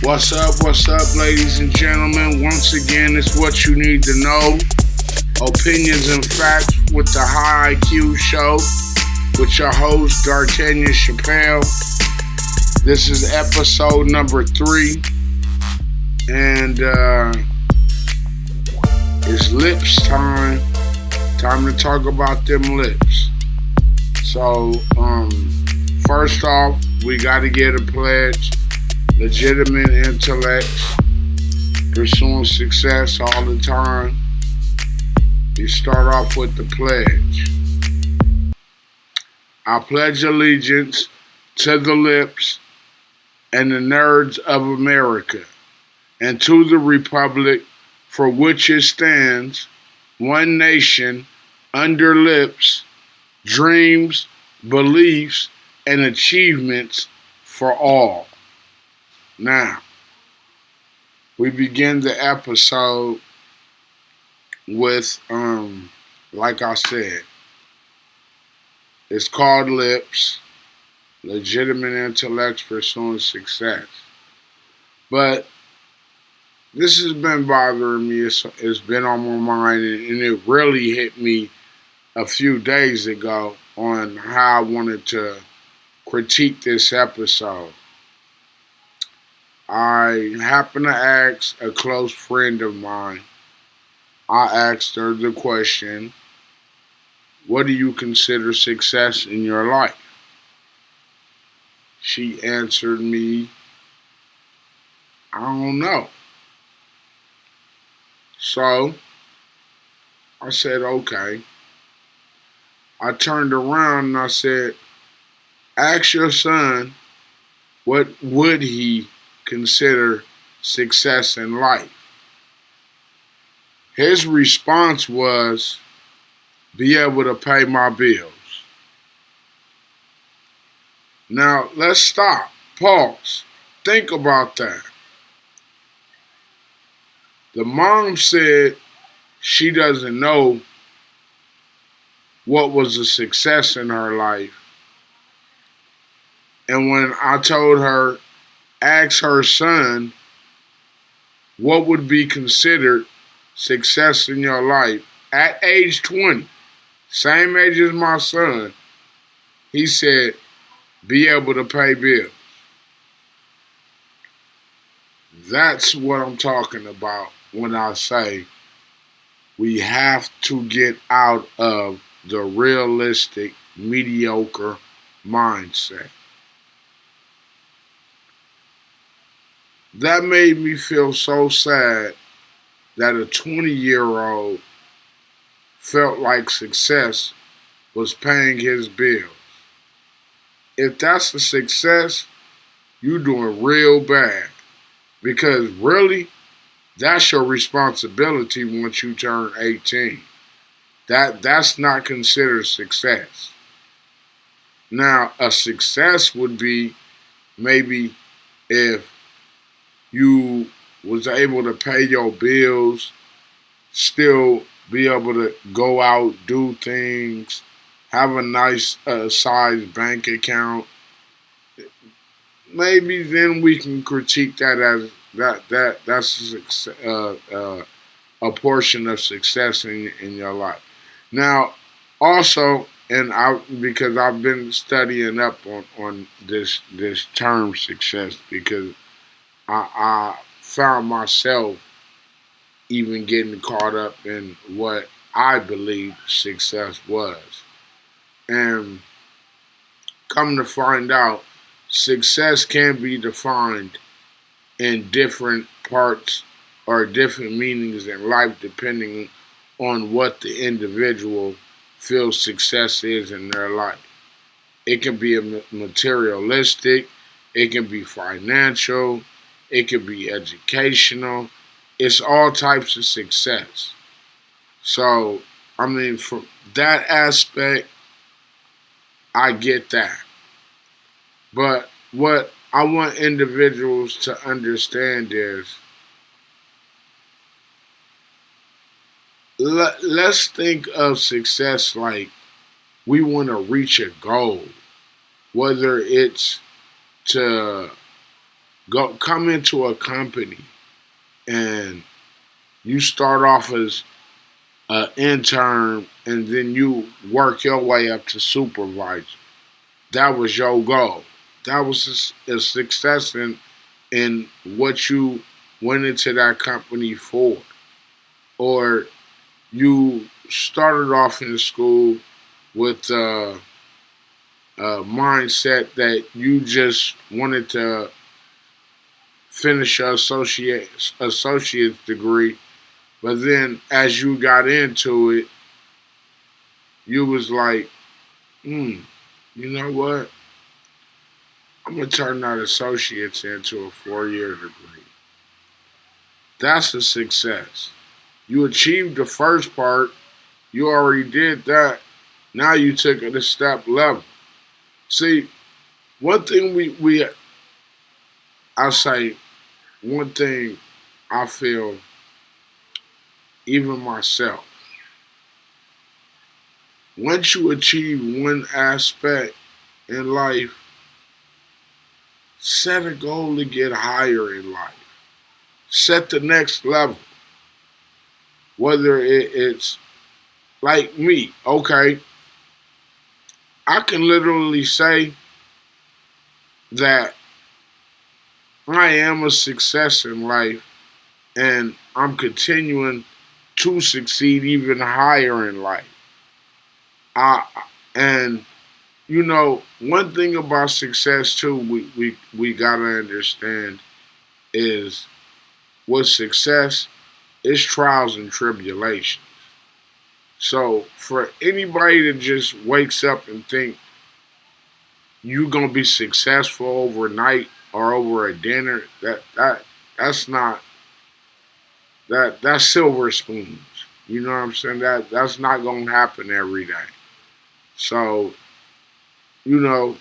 What's up, ladies and gentlemen? Once again, it's what you need to know. Opinions and facts with the High IQ Show with your host, D'Artagnan Chappelle. This is episode number 3, and it's lips time. Time to talk about them lips. So, first off, we got to get a pledge. Legitimate intellects, pursuing success all the time. You start off with the pledge. I pledge allegiance to the lips and the nerds of America, and to the republic for which it stands, one nation, under lips, dreams, beliefs, and achievements for all. Now, we begin the episode with, like I said, it's called L.I.P.S, Legitimate Intellects Pursuing Success. But this has been bothering me. It's been on my mind, and it really hit me a few days ago on how I wanted to critique this episode. I happened to ask a close friend of mine. I asked her the question, what do you consider success in your life? She answered me, I don't know. So I said, okay. I turned around and I said, ask your son, what would he consider success in life? His response was, be able to pay my bills. Now, let's stop. Pause. Think about that. The mom said she doesn't know what was a success in her life. And when I told her, ask her son, what would be considered success in your life at age 20, same age as my son, he said, be able to pay bills. That's what I'm talking about when I say we have to get out of the realistic, mediocre mindset. That made me feel so sad that a 20-year-old felt like success was paying his bills. If that's a success, you're doing real bad. Because really, that's your responsibility once you turn 18. That's not considered success. Now, a success would be maybe if you was able to pay your bills, still be able to go out, do things, have a nice sized bank account. Maybe then we can critique that as that's a portion of success in your life. Now, also, and because I've been studying up on this term success, because I found myself even getting caught up in what I believed success was. And come to find out, success can be defined in different parts or different meanings in life depending on what the individual feels success is in their life. It can be materialistic, it can be financial, it can be educational. It's all types of success. So, I mean, from that aspect, I get that. But what I want individuals to understand is, let's think of success like we want to reach a goal, whether it's to Go come into a company and you start off as an intern and then you work your way up to supervisor. That was your goal. That was a success in what you went into that company for. Or you started off in school with a mindset that you just wanted to finish your associate's degree, but then as you got into it, you was like, you know what? I'm gonna turn that associate's into a 4-year degree. That's a success. You achieved the first part. You already did that. Now you took it a step level. See, one thing we I say one thing I feel even myself. Once you achieve one aspect in life, set a goal to get higher in life. Set the next level. Whether it's like me, okay, I can literally say that I am a success in life and I'm continuing to succeed even higher in life. I and you know one thing about success too we gotta understand is with success is trials and tribulations. So for anybody that just wakes up and think you gonna be successful overnight or over a dinner, that's not that's silver spoons. You know what I'm saying? That's not gonna happen every day. So, you know,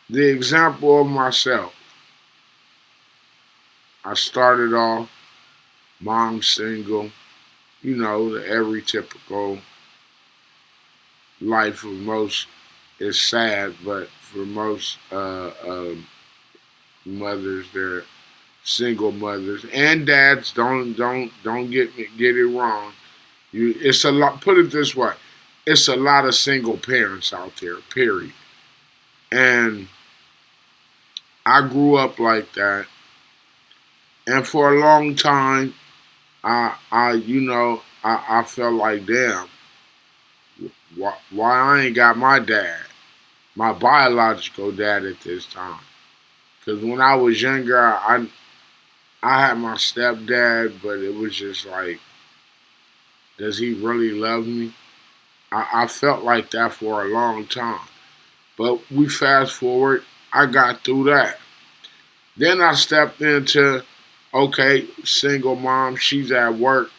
the example of myself, I started off mom single, you know, the every typical life of most is sad, but for most mothers, they're single mothers and dads. Don't get it wrong. It's a lot. Put it this way, it's a lot of single parents out there. Period. And I grew up like that, and for a long time, I felt like, damn, why I ain't got my dad, my biological dad at this time. Because when I was younger, I had my stepdad, but it was just like, does he really love me? I felt like that for a long time. But we fast forward, I got through that. Then I stepped into, okay, single mom, she's at work.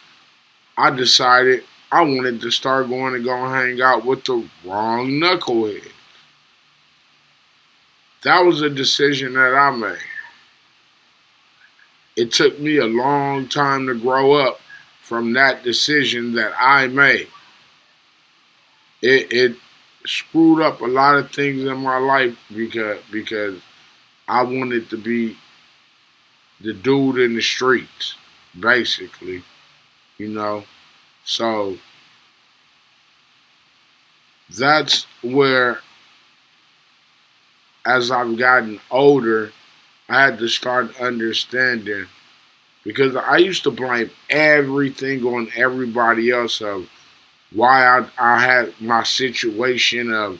I decided I wanted to start going to go hang out with the wrong knucklehead. That was a decision that I made. It took me a long time to grow up from that decision that I made. It screwed up a lot of things in my life because I wanted to be the dude in the streets, basically, you know. So that's where, as I've gotten older, I had to start understanding because I used to blame everything on everybody else of why I had my situation of,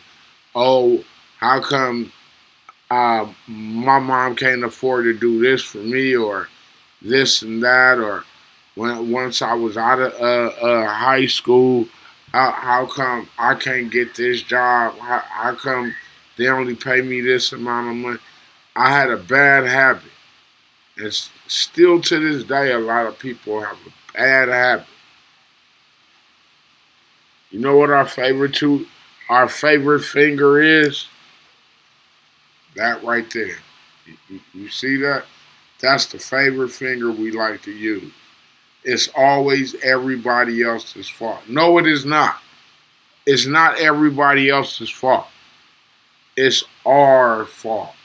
oh, how come my mom can't afford to do this for me or this and that, or once I was out of high school, how come I can't get this job? How come they only pay me this amount of money? I had a bad habit. And still to this day, a lot of people have a bad habit. You know what our favorite finger is? That right there. You see that? That's the favorite finger we like to use. It's always everybody else's fault. No, it is not. It's not everybody else's fault. It's our fault.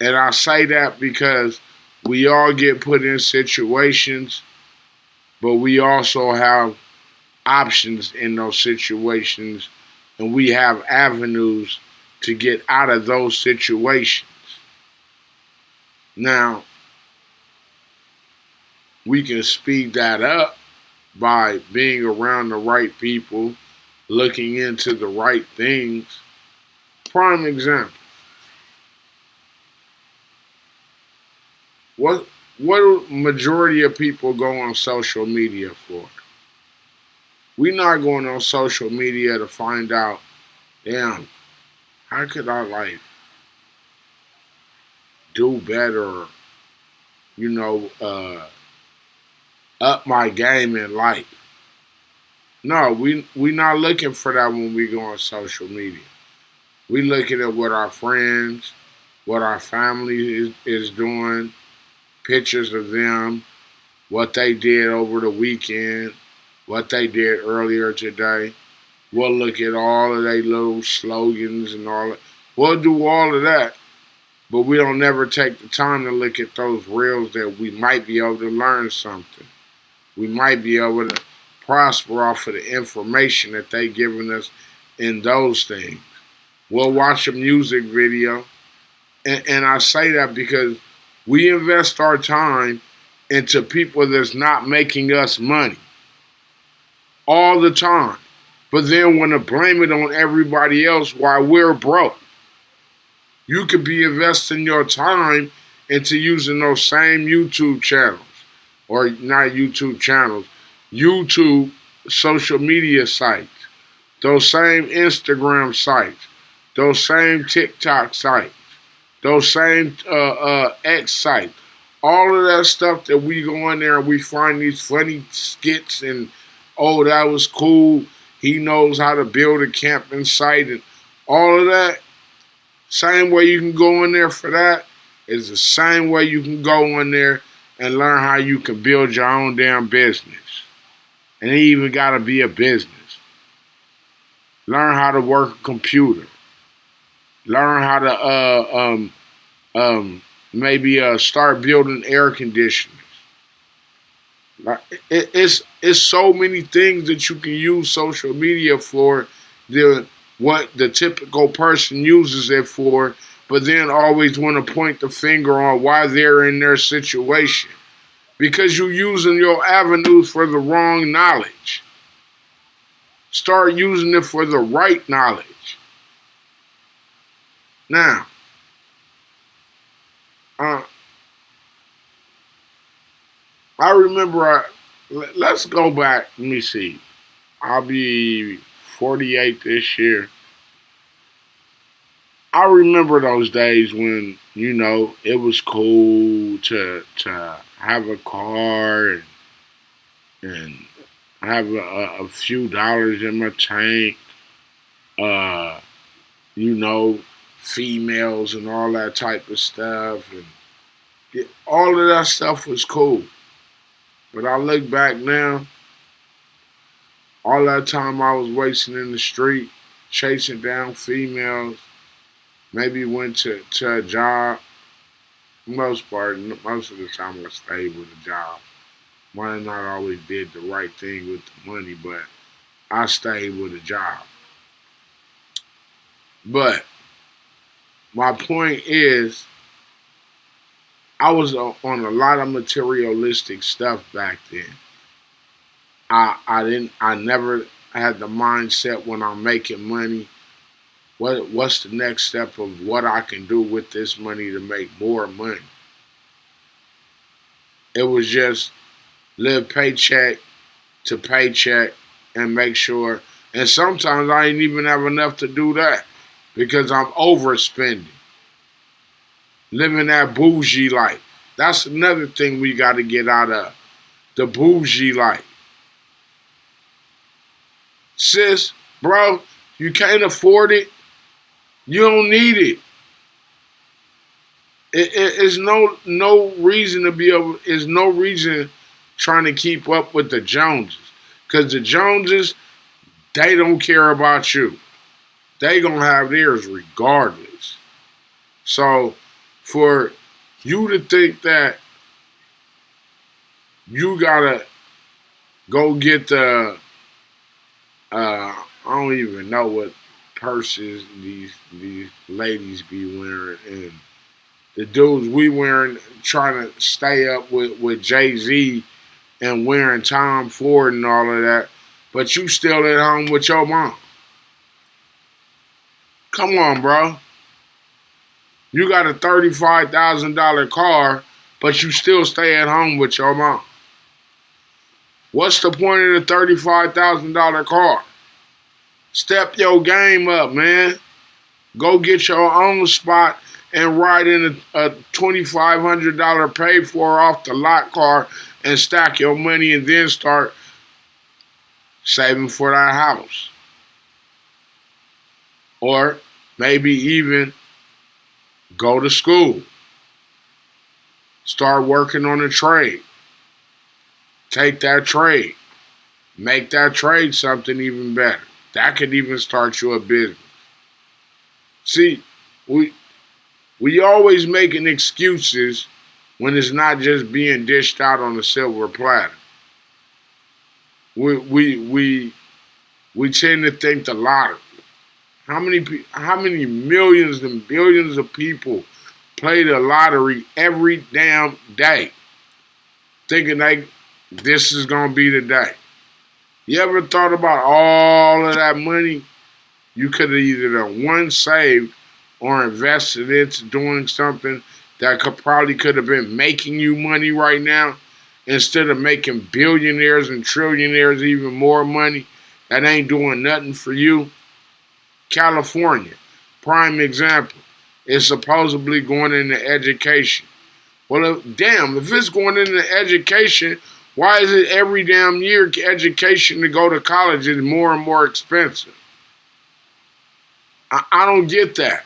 And I say that because we all get put in situations, but we also have options in those situations, and we have avenues to get out of those situations. Now, we can speed that up by being around the right people, looking into the right things. Prime example. What do majority of people go on social media for? We're not going on social media to find out, damn, how could I like do better, you know, up my game in life. No, we not looking for that when we go on social media. We looking at what our friends, what our family is doing, pictures of them, what they did over the weekend, what they did earlier today. We'll look at all of their little slogans and all that. We'll do all of that, but we don't never take the time to look at those reels that we might be able to learn something. We might be able to prosper off of the information that they giving us in those things. We'll watch a music video, and I say that because we invest our time into people that's not making us money all the time, but then want to blame it on everybody else while we're broke. You could be investing your time into using those same YouTube channels, or not YouTube channels, YouTube social media sites, those same Instagram sites, those same TikTok sites, those same X sites. All of that stuff that we go in there and we find these funny skits and, oh, that was cool. He knows how to build a camping site and all of that. Same way you can go in there for that is the same way you can go in there and learn how you can build your own damn business. And it even got to be a business. Learn how to work a computer. Learn how to maybe start building air conditioners. Like it's so many things that you can use social media for. The what the typical person uses it for, but then always want to point the finger on why they're in their situation because you're using your avenues for the wrong knowledge. Start using it for the right knowledge. Now, uh, I remember. Let's go back. Let me see. I'll be 48 this year. I remember those days when it was cool to have a car and have a few dollars in my tank. Uh, you know, females and all that type of stuff, and all of that stuff was cool. But I look back now, all that time I was wasting in the street, chasing down females, maybe went to a job. Most of the time I stayed with a job. Might not always did the right thing with the money, but I stayed with a job. But my point is, I was on a lot of materialistic stuff back then. I never had the mindset when I'm making money. What's the next step of what I can do with this money to make more money? It was just live paycheck to paycheck and make sure. And sometimes I ain't even have enough to do that because I'm overspending, living that bougie life. That's another thing we got to get out of the bougie life. Sis, bro, you can't afford it. You don't need it. It's no reason to be able. There's no reason trying to keep up with the Joneses, because the Joneses, they don't care about you. They gonna have theirs regardless. So for you to think that you gotta go get I don't even know what purses these ladies be wearing, and the dudes we wearing trying to stay up with Jay-Z and wearing Tom Ford and all of that, but you still at home with your mom. Come on, bro. You got a $35,000 car, but you still stay at home with your mom. What's the point of the $35,000 car? Step your game up, man. Go get your own spot and ride in a $2,500 pay for off the lot car and stack your money and then start saving for that house. Or maybe even go to school. Start working on a trade. Take that trade. Make that trade something even better. That could even start you a business. See, we always making excuses when it's not just being dished out on a silver platter. We we we we tend to think the lottery. How many millions and billions of people play the lottery every damn day, thinking they this is gonna be the day. You ever thought about all of that money you could have either done one saved or invested into doing something that could have been making you money right now instead of making billionaires and trillionaires even more money that ain't doing nothing for you? California, prime example, is supposedly going into education. Well, damn, if it's going into education, why is it every damn year education to go to college is more and more expensive? I don't get that.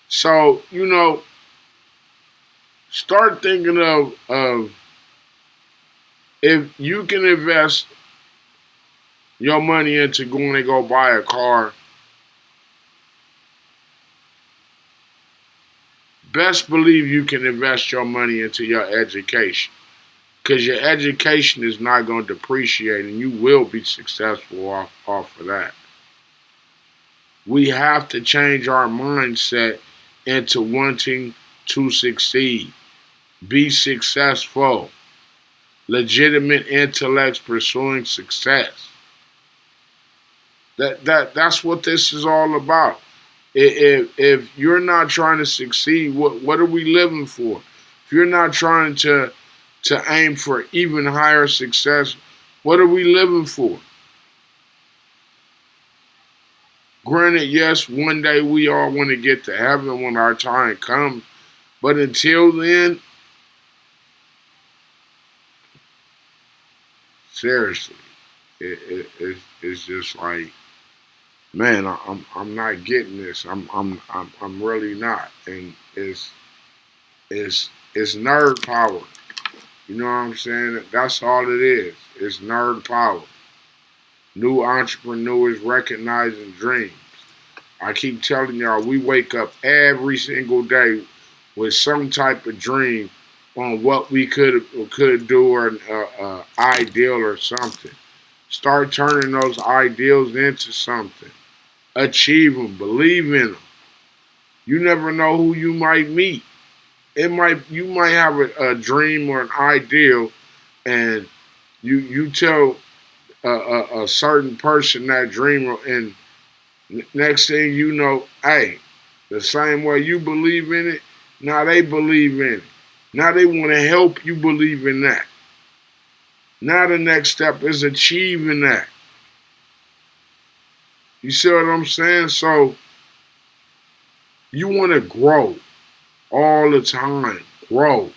So, start thinking of if you can invest your money into going to go buy a car, best believe you can invest your money into your education. Because your education is not going to depreciate and you will be successful off of that. We have to change our mindset into wanting to succeed, be successful, legitimate intellects pursuing success. That's what this is all about. If you're not trying to succeed, what are we living for? If you're not trying to aim for even higher success, what are we living for? Granted, yes, one day we all want to get to heaven when our time comes, but until then, seriously, it's just like, man, I'm not getting this. I'm really not, and it's nerd power. You know what I'm saying? That's all it is. It's nerd power. New entrepreneurs recognizing dreams. I keep telling y'all, we wake up every single day with some type of dream on what we could do or an ideal or something. Start turning those ideals into something. Achieve them. Believe in them. You never know who you might meet. You might have a dream or an ideal, and you tell a certain person that dream, and next thing you know, hey, the same way you believe in it, now they believe in it. Now they want to help you believe in that. Now the next step is achieving that. You see what I'm saying? So you want to grow all the time. Grow,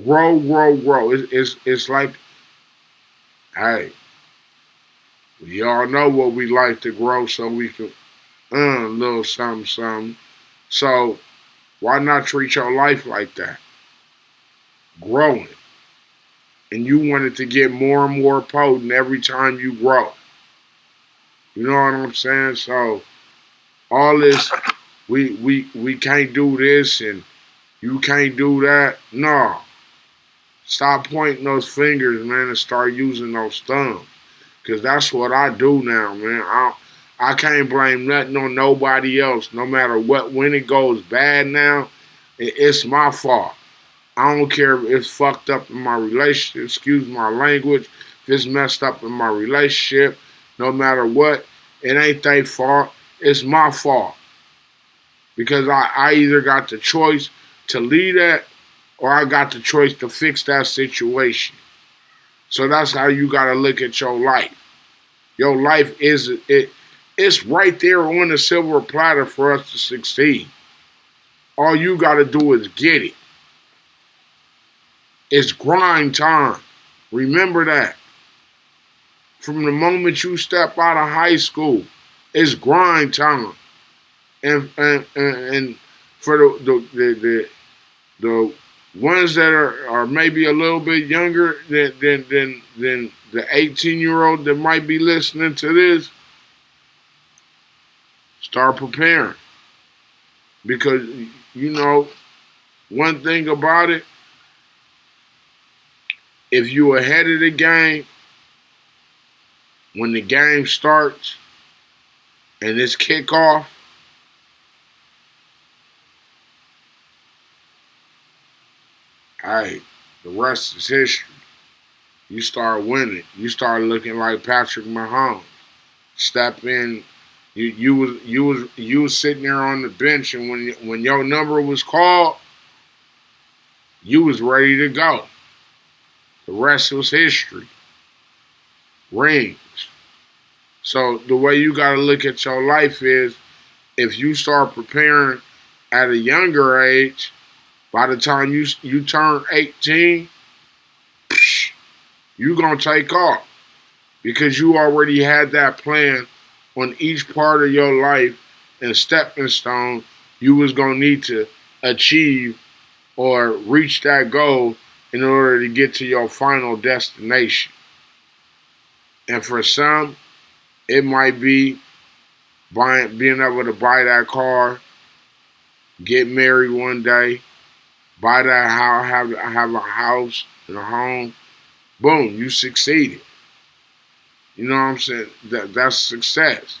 grow, grow, grow. It's like, hey, we all know what we like to grow, so we can earn a little something, something. So why not treat your life like that? Growing. And you want it to get more and more potent every time you grow. You know what I'm saying? So all this We can't do this and you can't do that. No. Stop pointing those fingers, man, and start using those thumbs. Cause that's what I do now, man. I can't blame nothing on nobody else. No matter what, when it goes bad now, it's my fault. I don't care if it's fucked up in my relationship. Excuse my language. If it's messed up in my relationship, no matter what, it ain't their fault. It's my fault because I either got the choice to leave that or I got the choice to fix that situation. So that's how you gotta look at your life. Your life is it. It's right there on the silver platter for us to succeed. All you gotta do is get it. It's grind time. Remember that. From the moment you step out of high school, it's grind time. And for the ones that are maybe a little bit younger than the 18-year-old that might be listening to this, start preparing. Because, you know, one thing about it, if you ahead of the game, when the game starts and it's kickoff, hey, the rest is history. You start winning. You start looking like Patrick Mahomes. Step in. You was sitting there on the bench, and when your number was called, you was ready to go. The rest was history. Rings. So the way you got to look at your life is, if you start preparing at a younger age, by the time you turn 18, you gonna take off because you already had that plan on each part of your life and stepping stone you was gonna need to achieve or reach that goal in order to get to your final destination. And for some, it might be being able to buy that car, get married one day, buy that house, have a house and a home. Boom, you succeeded. You know what I'm saying? That's success.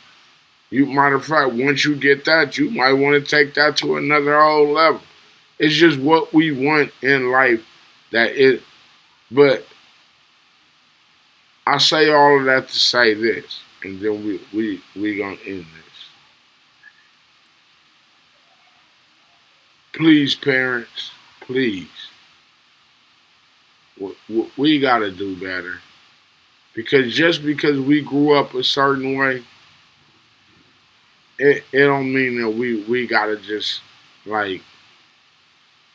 You, matter of fact, once you get that, you might want to take that to another whole level. It's just what we want in life. That it, but I say all of that to say this, and then we gonna end this. Please, parents, please, we gotta do better. Because just because we grew up a certain way, it don't mean that we gotta just like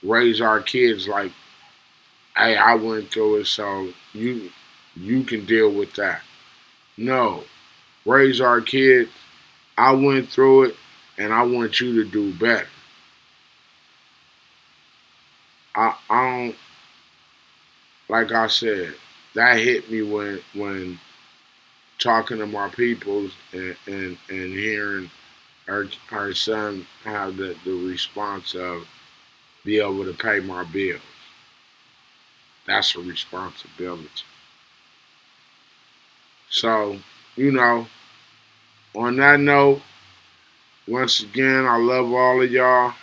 raise our kids like, hey, I went through it, so you can deal with that. No, raise our kids. I went through it, and I want you to do better. I don't, like I said, that hit me when talking to my peoples and hearing our son have the response of be able to pay my bills. That's a responsibility. So, you know, on that note, once again, I love all of y'all.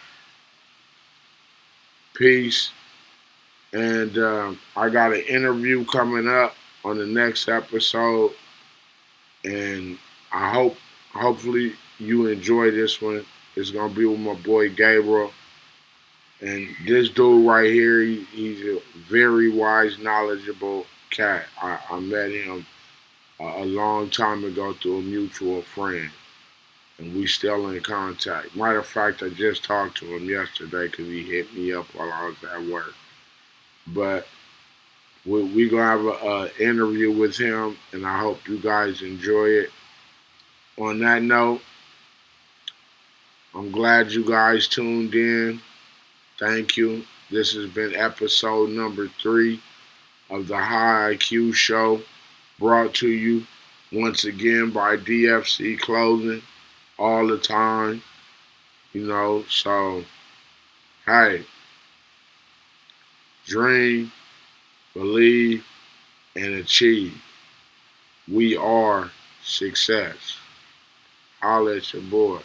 Peace. And I got an interview coming up on the next episode. And hopefully, you enjoy this one. It's going to be with my boy Gabriel. And this dude right here, he's a very wise, knowledgeable cat. I met him a long time ago through a mutual friend, and we still in contact. Matter of fact, I just talked to him yesterday because he hit me up while I was at work. But we gonna have an interview with him, and I hope you guys enjoy it. On that note, I'm glad you guys tuned in. Thank you. This has been episode number 3 of the High IQ Show, brought to you once again by DFC Clothing all the time. You know, so hey, dream, believe, and achieve. We are success. Holla at your boy.